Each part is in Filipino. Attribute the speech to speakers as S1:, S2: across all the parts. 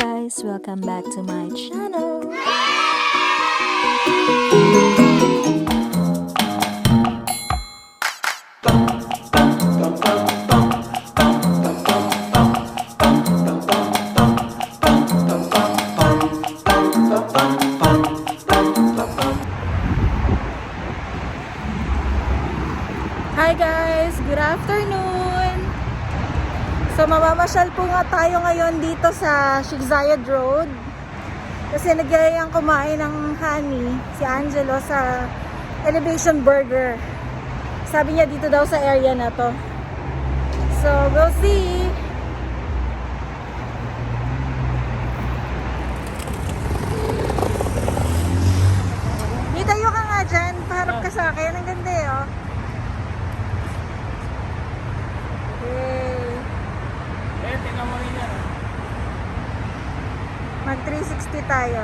S1: guys, welcome back to my channel. Hi guys, good afternoon. So mamamasyal po nga tayo ngayon dito sa Sheikh Zayed Road. Kasi nagyayang kumain ng honey si Angelo sa Elevation Burger. Sabi niya dito daw sa area na to. So we'll see. Tayo ka nga dyan, paharap ka sa akin. Ang ganda eh, oh. Okay.
S2: Tingnan mo rin yan.
S1: Mag 360 tayo.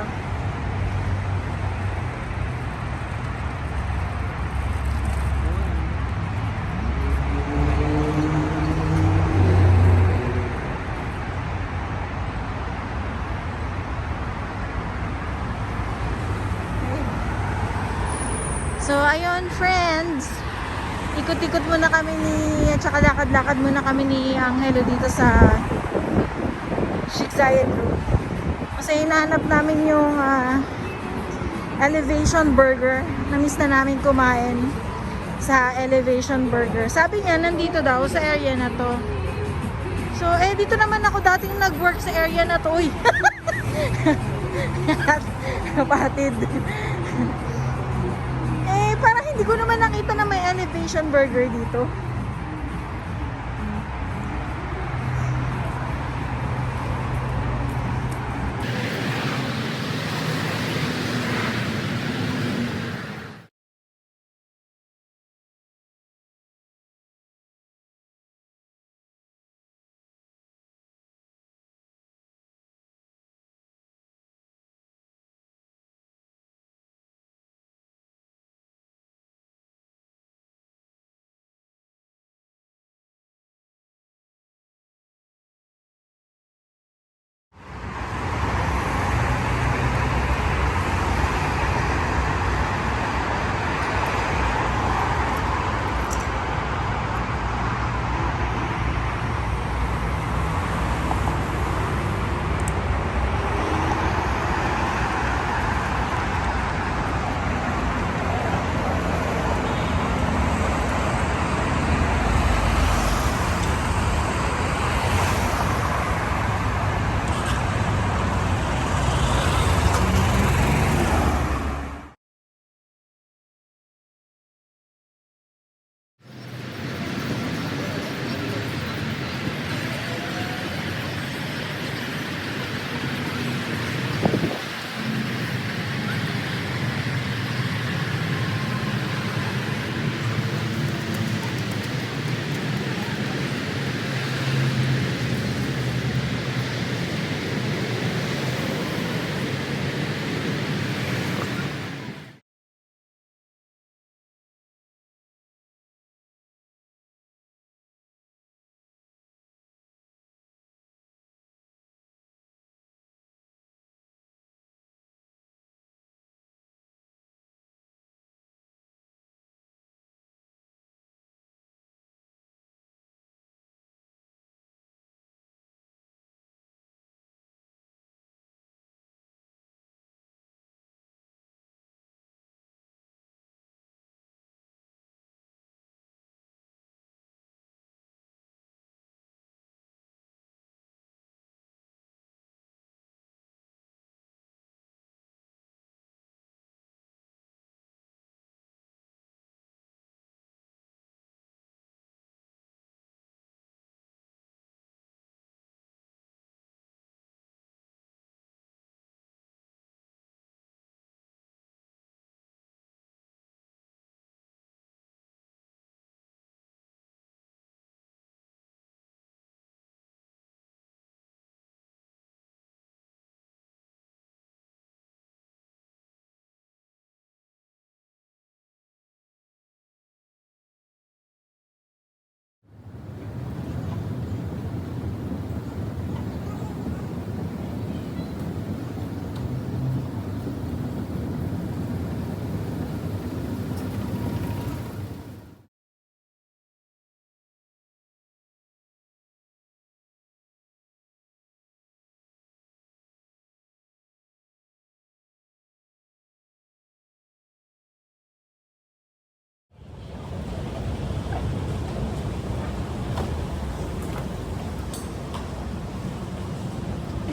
S1: So ayun friends, ikot-ikot muna kami at saka lakad-lakad muna kami ni Angelo dito sa Sheikh Zayed Road. Kasi hinahanap namin yung Elevation Burger. Na-miss na namin kumain sa Elevation Burger. Sabi niya nandito daw sa area na to. So dito naman ako dating nag-work sa area na to. Uy! Kapatid. Parang hindi ko naman nakita na may Elevation Burger dito.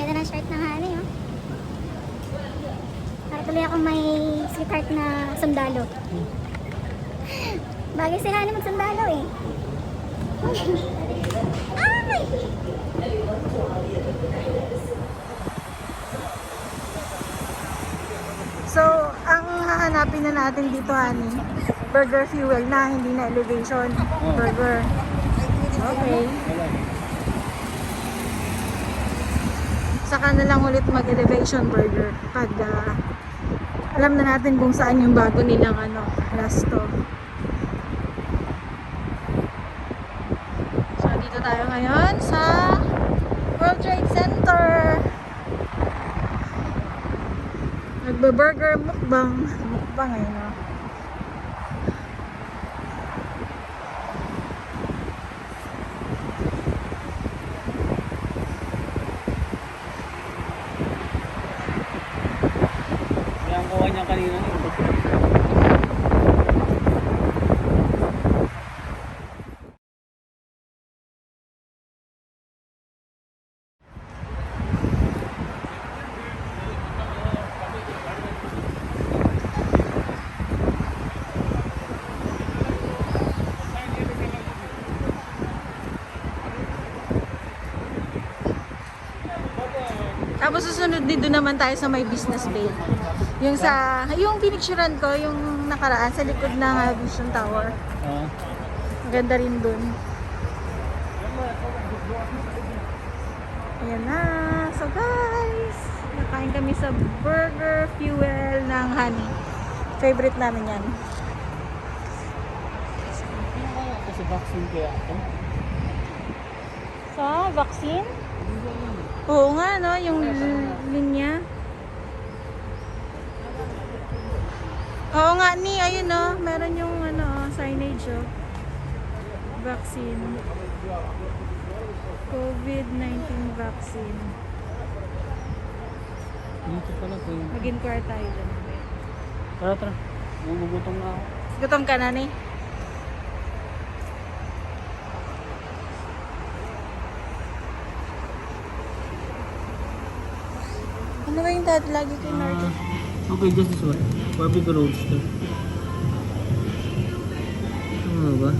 S2: ganda ng shirt ng Honey, oh. Para tuloy akong may sweetheart na sundalo. Bagay si Honey magsundalo eh. Ay!
S1: So, ang hahanapin na natin dito, honey, burger fuel na, hindi na elevation burger. Okay. Saka na lang ulit mag-elevation burger pag alam na natin kung saan yung bago nilang resto. So, dito tayo ngayon sa World Trade Center. Nagba-burger mukbang. Mukbang eh, no?
S3: Kaya ang kuha niya kanina yun.
S1: Tapos susunod dito naman tayo sa may business bay. Yung pinicturean ko, yung nakaraan sa likod ng Vision Tower. Maganda rin dun. Ayan na. So guys, nakain kami sa burger fuel ng Honey. Favorite namin yan.
S3: Kasi vaccine kaya ito.
S1: Sa vaccine? Oo nga, no? Yung linya. Oo nga, ni. Ayun, no? Meron yung signage, oh. Vaccine. COVID-19 vaccine.
S3: Dito pala ito yung...
S1: Mag-inquire tayo dyan.
S3: Tara. Gugutom na ako.
S1: Gutom ka na, ni? Ano ba yung dati lagi ko in-order?
S3: Okay, just this one. Barbecue roaster. Ano ba?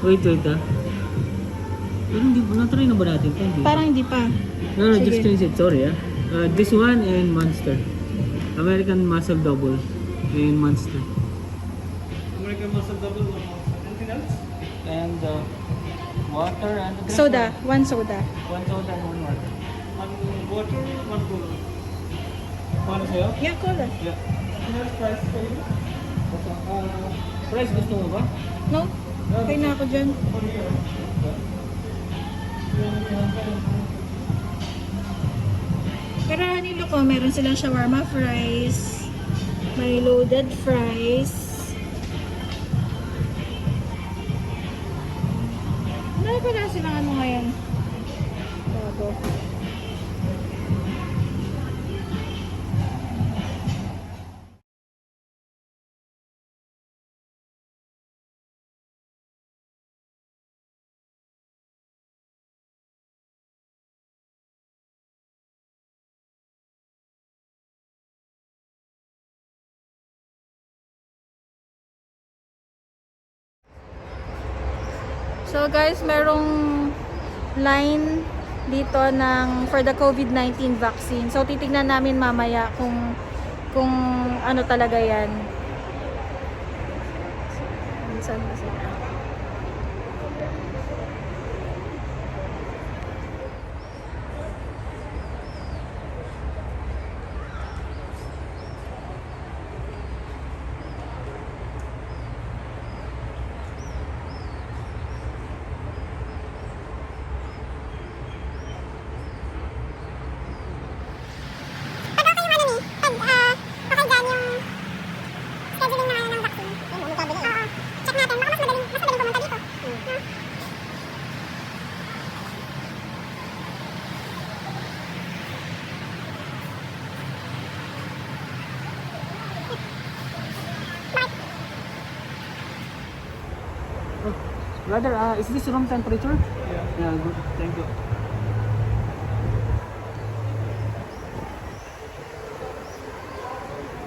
S3: Wait ah. Pero hindi po, na-try na ba natin ito? Hindi.
S1: Parang hindi pa.
S3: No,
S1: Sige.
S3: just change it. Sorry ah. This one and Monster. American Muscle Double and Monster. American Muscle Double, anything else? And water and...
S1: Soda. One soda.
S3: One soda and one water. Water, one cola. Paano sa'yo?
S1: Yeah, cola.
S3: Yeah. Price for you? Price gusto mo ba?
S1: No? Okay na ako dyan. Pero nilo ko, meron silang shawarma fries, may loaded fries. Ano pala silang ngayon? Bago. So guys, merong line dito for the COVID-19 vaccine. So titignan namin mamaya kung ano talaga 'yan. Minsan ba sila?
S3: Brother, is this room temperature? Yeah. Yeah, good. Thank you.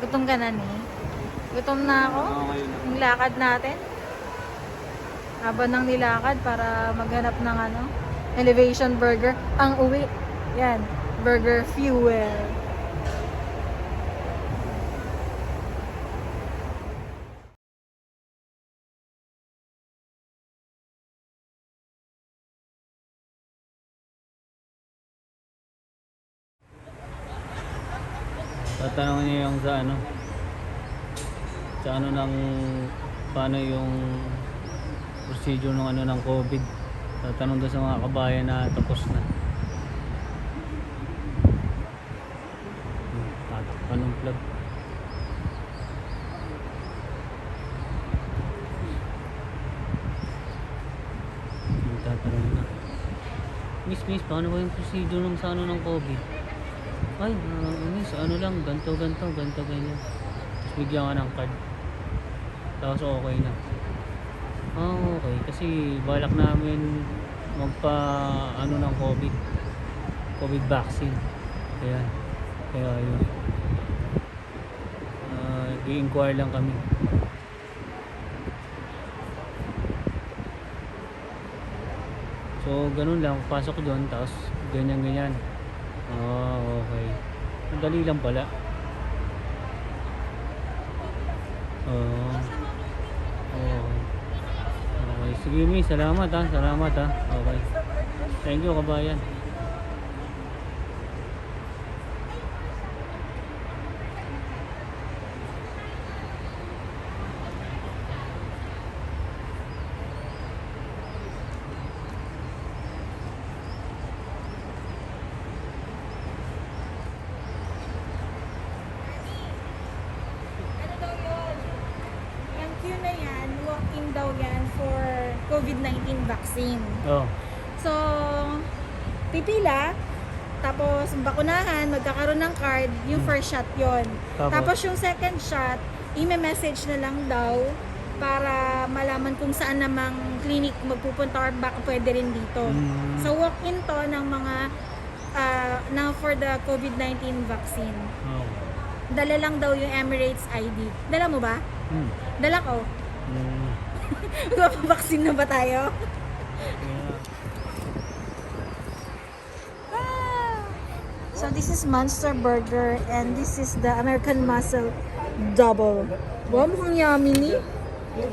S1: Gutom ka na ni? Gutom na ako.
S3: Okay na.
S1: Yung lakad natin. Habang nang nilakad para maghanap ng ano, Elevation Burger. Ang uwi. Yan. Burger Fuel.
S3: Tatanungin niya yung sa ano ng paano yung procedure ng ano ng COVID. Tatanong doon sa mga kabayan na tapos na. Tatakpan ng plug. Tatanong na. Miss, paano ba yung procedure ng sa ano ng COVID? Ay, miss, ano lang, ganto, ganyan. Tapos bigyan ka ng card. Tapos okay na. Okay. Kasi balak namin magpa, ano ng COVID vaccine. Kaya yun. I-inquire lang kami. So, ganun lang. Pasok doon, tapos ganyan. Okay. Madali lang pala. Okay. Sige, miss. Salamat ha. Okay. Thank you, kabayan.
S1: Ano daw yun? Yung queue na yan, walking daw yan for COVID-19 vaccine. So, pipila, tapos bakunahan, magkakaroon ng card, yung first shot yon. Tapos yung second shot, i-message na lang daw para malaman kung saan namang clinic magpupunta or baka pwede rin dito. So, walk-in to ng mga for the COVID-19 vaccine. Dala lang daw yung Emirates ID. Dala mo ba? Dala ko. Magpapaksin na ba tayo? So this is Monster Burger and this is the American Muscle Double. Wow, mukhang yummy ni.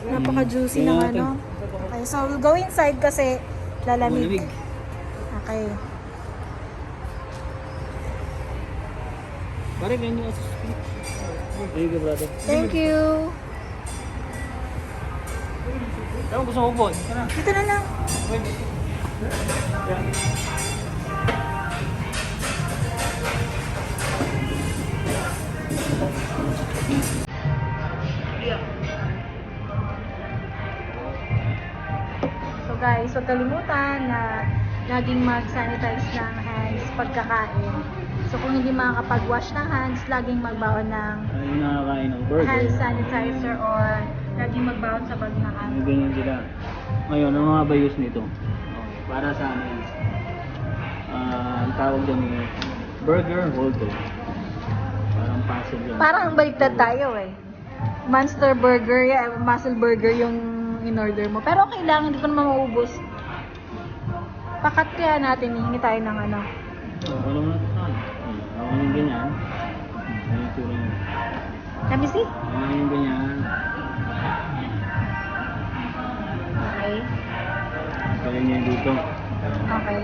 S1: Napaka-juicy ng ano. Okay, so we'll go inside kasi lalamig. Okay.
S3: Pare, ganyan yung thank you, brother.
S1: Thank you.
S3: Ano gusto mo po?
S1: Dito na lang. So guys, huwag kalimutan na laging mag-sanitize ng hands pagkakain. So kung hindi makakapag-wash ng hands, laging magbaon ng
S3: Yung nakakain ng burger.
S1: hand sanitizer or laging magbaon sa bag na hand.
S3: May ganyan sila. Ngayon, ang mga bayos nito. Para sa ano yan. Ang tawag dyan yung burger holder. Parang puzzle yan.
S1: Parang baliktad tayo eh. Monster burger, muscle burger yung in-order mo. Pero okay lang, hindi ko naman maubos. Pakat kaya natin, hihingi tayo ng ano.
S3: Ano mo na ito saan? Ako yung ganyan. Ano yung tura yun?
S1: Let me see.
S3: Ano yung ganyan?
S1: Okay.
S3: Ganyan yan dito.
S1: Okay.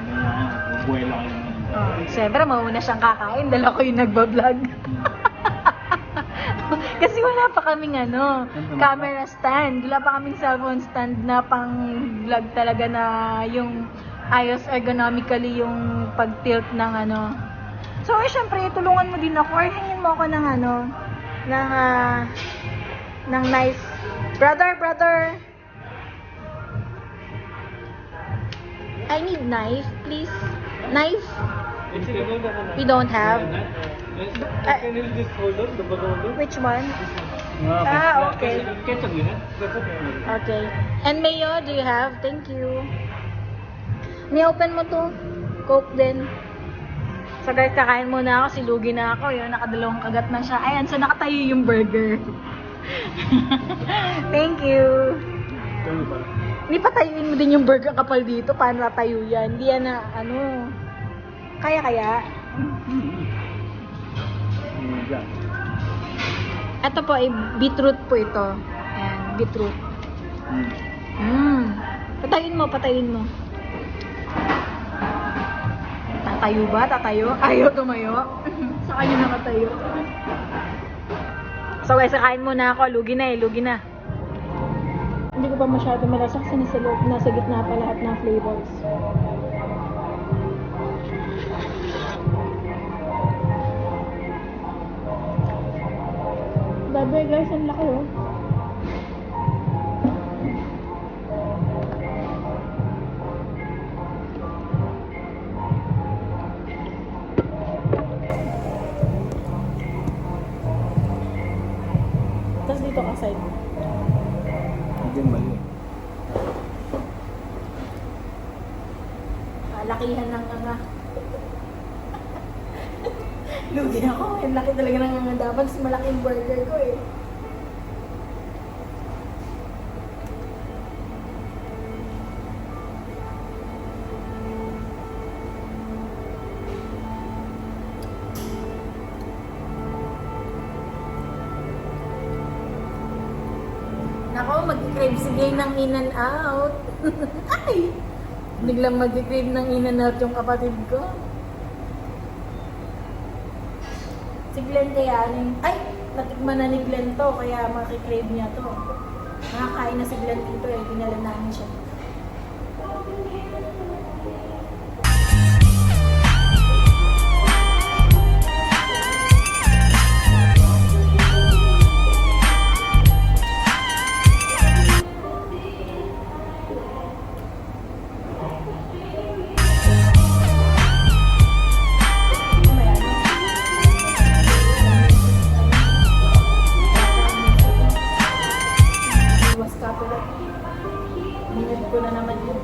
S3: Ganyan yan. Buwela kayo ngayon.
S1: Oh, siyempre, mauna siyang kakain. Dala ko yung nagbablog. Kasi wala pa kaming camera stand. Wala pa kaming cellphone stand na pang vlog talaga na yung ayos ergonomically yung pag-tilt ng So, syempre, tulungan mo din ako or hingin mo ako ng ng knife. Brother! I need knife, please. Knife? We don't have.
S3: Can you just hold on? The bag holder?
S1: Which one?
S3: Ah,
S1: okay.
S3: Ketchup yun, That's okay.
S1: Okay. And mayo, do you have? Thank you. Ni-open mo to. Coke din. So guys, kakain muna ako. Silugi na ako. Yun, nakadalawang kagat na siya. Ayan, so nakatayo yung burger. Thank you. Hindi patayuin mo din yung burger kapal dito. Paano natayo yan? Hindi yan na, ano. Kaya? Ito po ay beetroot po ito. Ayan, beetroot. Patayin mo. Tatayo ba? Tatayo? Ayaw tumayo. Sa kanya nakatayo. So guys, kakain muna ako. Lugi na. Hindi ko pa masyado malasa kasi nasa gitna pa lahat ng flavors. Grabe guys, ang laki oh. Tapos dito ka side.
S3: Hindi mali.
S1: Lakihan ng nga. Lugi ako. Ang laki talaga ng nga. Dapat mas malaking burger ko eh. Nako, mag-crave si Gay ng In-N-Out. Ay! Biglang mag-crave ng In-N-Out yung kapatid ko. Si Glenn kaya, ay! Natikman na ni Glenn to, kaya makikrave niya to. Nakakain na si Glenn dito eh, dinala namin siya. Minute ko na naman yun.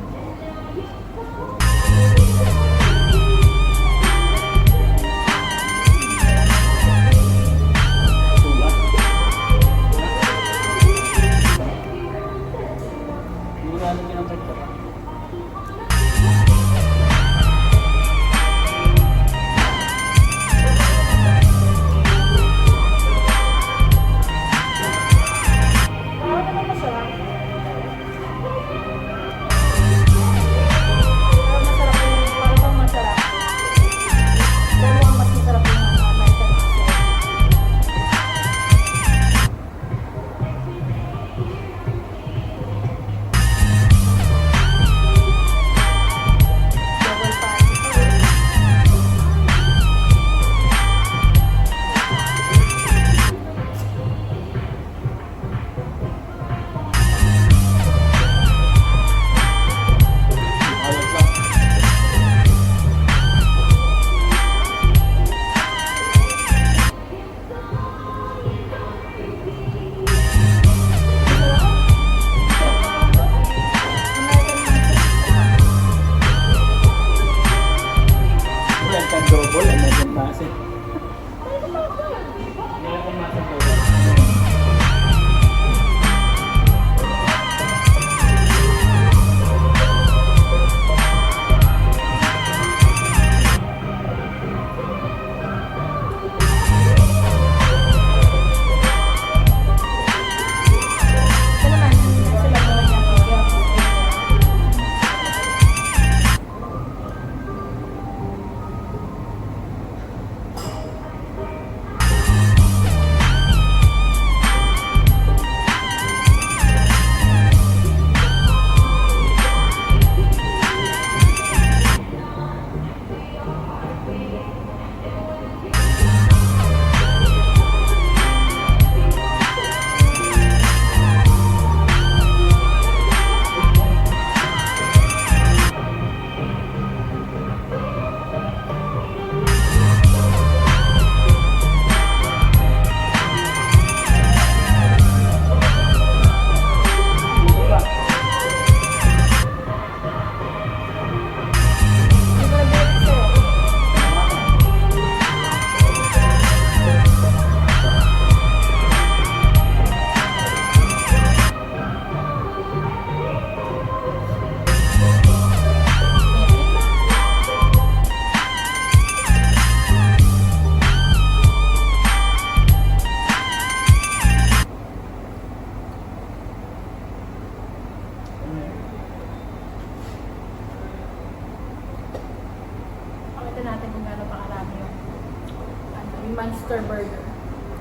S1: Monster Burger.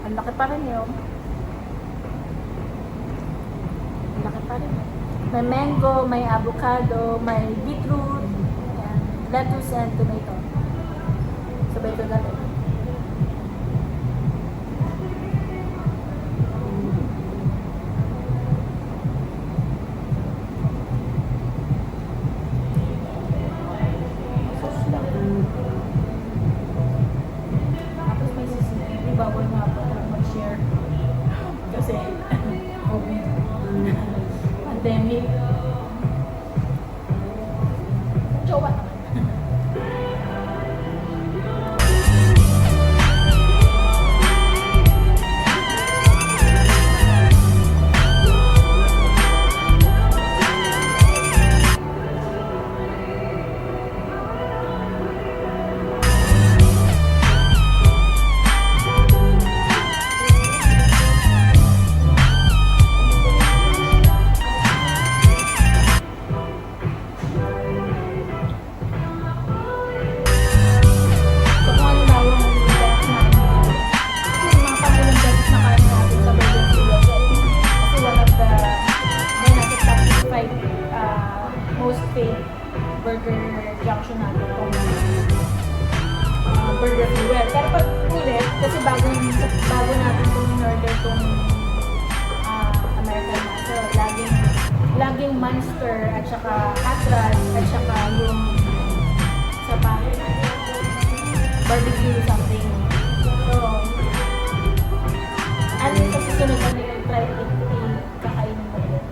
S1: Ang laki pa rin yun. Ang laki pa rin. May mango, may avocado, may beetroot, yan, lettuce and tomato. Sabay ko gano'n. Tapos may CCTV, bawal nga po mag-share. Kasi, COVID. Pandemic. Jowa naman. So kung ano daw yung best na kasi mga pangulang beses na kaya natin sa Burger Studios. Kasi one of the nasa top 5 most paid burger junction natin itong Burger Fuel. Pero pag ulit, kasi bago natin itong in-order itong American Master, laging Monster at saka Atlas at saka yung sa barbecue something. So, ano yung sa susunod na nila try kakainin mo ulit?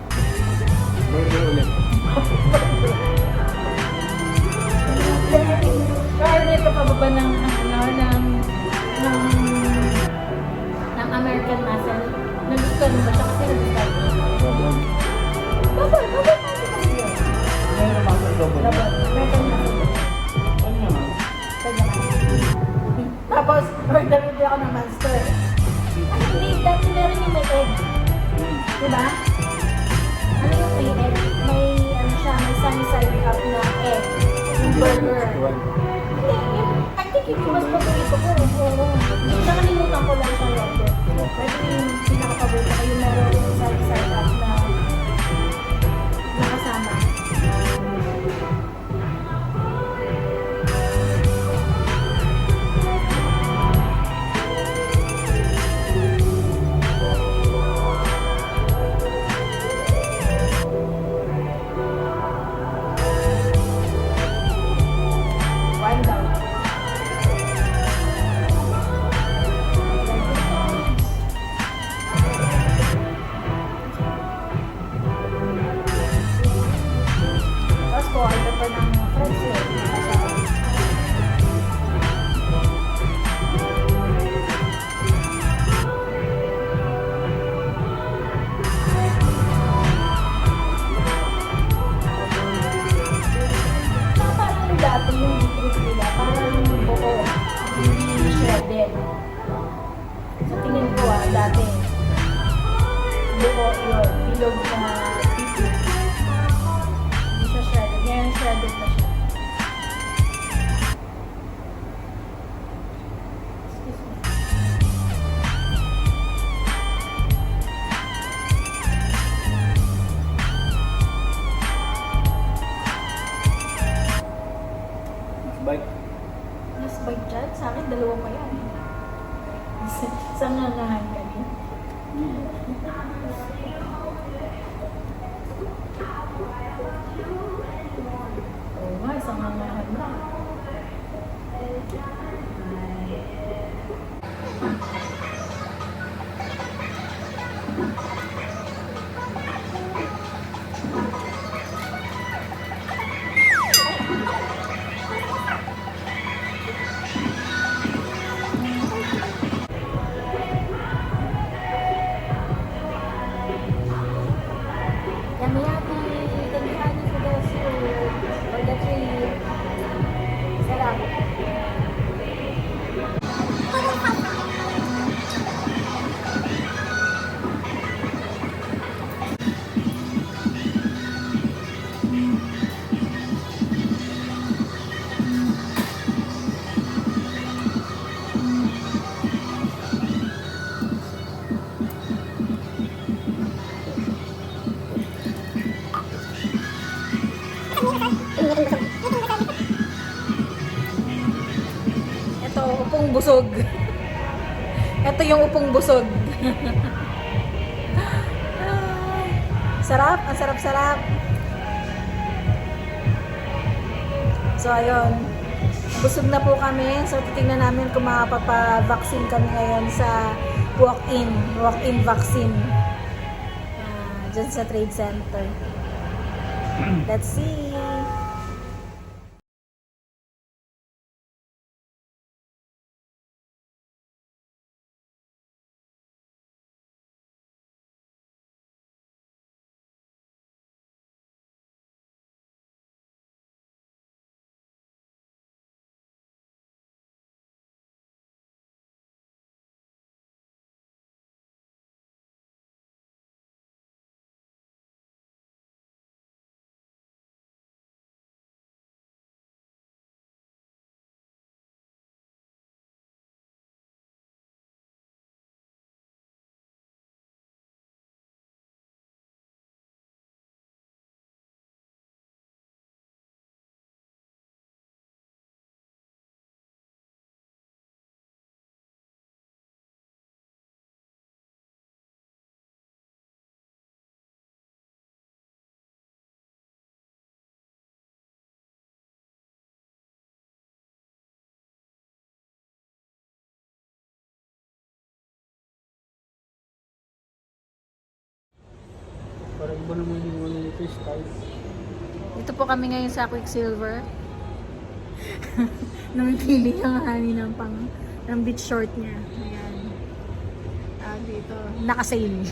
S3: Burger ulit.
S1: Order ka pa ba ng American Muscle? Nagustuhan mo ba siya? Kasi nagustuhan mo. Double natin kasi yun.
S3: American Muscle Double.
S1: Double. American Muscle.
S3: Ano naman?
S1: Pwede naman. Tapos, order din ako ng Monster. Hindi, dati meron yung may egg. Diba? Ano yung may egg? May, ano siya, may sunny side up na egg. Yung burger. I think yung mas paborito ko. Oo. Nakalimutan ko lang siya order. Pwede yung pinaka-paborito ko. Yung meron yung sunny side up na nakasama. One down. Tapos po, order pa ng friends yun. Kasama. Saka parang dati yung beetroot nila, parang buo, hindi shredded. Sa tingin ko dati, buo yun, bilog na beetroot. Hindi siya shredded, ngayon shredded na siya. Excuse me.
S3: Bike.
S1: Yes, bike dyan. Sa akin, dalawa pa yan. Isang nangahan ka din. Oo nga, isang nangahan na. Yummy, yummy. Thank you, honey, for the soup. For the treat. Sarap. So, upong busog. Ito yung upong busog. Sarap, ang sarap-sarap. So, ayun. Busog na po kami. So, titingnan namin kung makapapa-vaccine kami ngayon sa walk-in vaccine. Dyan sa Trade Center. Let's see.
S3: Para iba naman yung ano nito style.
S1: Dito po kami ngayon sa Quicksilver. Namipili yung honey ng beach short niya. Ayan. Dito. Naka-sale.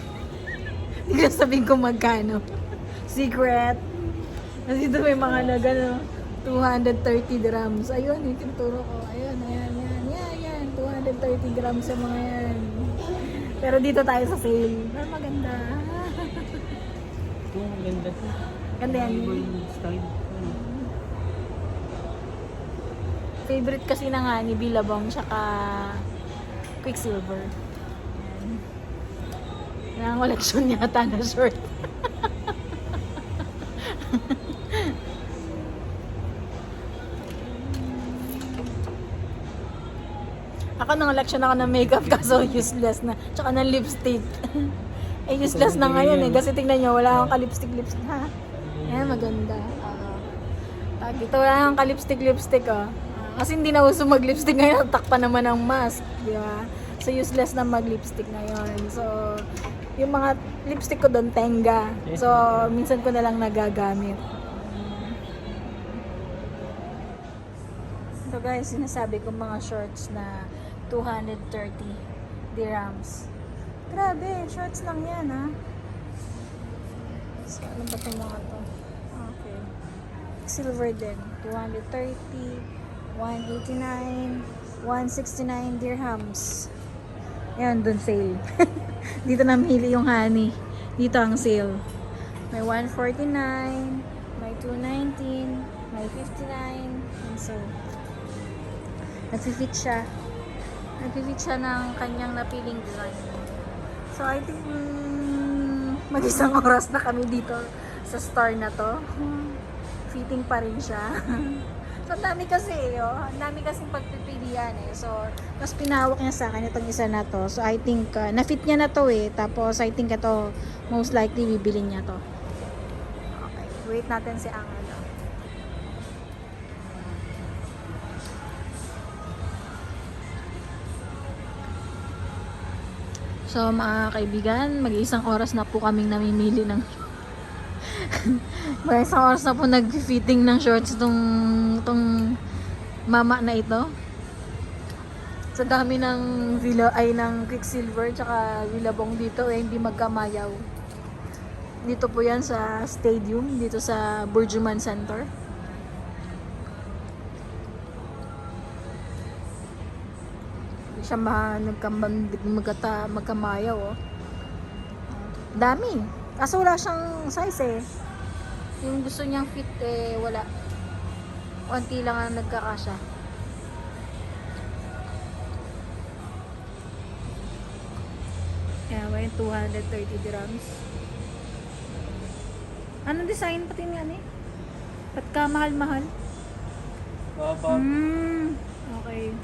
S1: Hindi ko sabihin kung magkano. Secret. Kasi dito may mga na gano, 230 dirhams. Ayun, yung tinuturo ko. Ayun. 230 grams sa mga yan. Pero dito tayo sa sale. Pero maganda.
S3: Ito, ang ganda.
S1: Ganda yan.
S3: Iba yung style.
S1: Favorite kasi na nga ni Billabong tsaka Quicksilver. Yan ang koleksyon yata na short. Ako nang koleksyon ako ng makeup kaso useless na. Tsaka ng lipstick. Eh useless na ngayon eh. Kasi tingnan nyo, wala akong ka-lipstick. Ha? Ayan, maganda. Dito wala akong ka-lipstick oh. Kasi hindi na uso mag-lipstick ngayon. Takpa naman ang mask. Di ba? So useless na mag-lipstick ngayon. So, yung mga lipstick ko doon, Tenga. So, minsan ko na lang nagagamit. So guys, sinasabi ko mga shorts na 230 dirhams. Grabe, shorts lang yan ha. So, ano ba itong mga to? Okay. Silver din. 230, 189, 169 dirhams. Ayan, dun sale. Dito namili yung honey. Dito ang sale. May 149, may 219, may 59, and so nag-fit siya. Nag-fit siya ng kanyang napiling design. So, I think mag-isang oras na kami dito sa store na to. Fitting pa rin siya. So, ang dami kasi, ang dami kasing pagpipilian eh. So, mas pinahawak niya sa akin itong isa na to. So, I think, na-fit niya na to eh. Tapos, I think ito, most likely, bibili niya to. Okay, wait natin si Angelo. So mga kaibigan, mag-isang oras na po kaming namimili ng mag-isang oras na po nag-fitting ng shorts tong mama na ito. Sa dami ng ng Quicksilver tsaka Billabong dito eh, hindi magkamayaw. Dito po yan sa stadium, dito sa Burjuman Center. Siya magkamayaw oh. Dami. Kaso wala siyang size eh. Yung gusto niyang fit eh wala. Konti lang ang nagkakasya. Kaya may 230 dirhams. Anong design pati nga eh? Ba't ka mahal-mahal?
S3: Baba.
S1: Okay.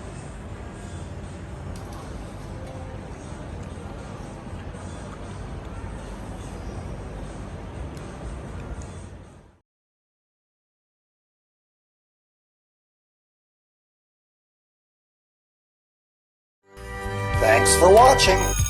S4: Thanks for watching.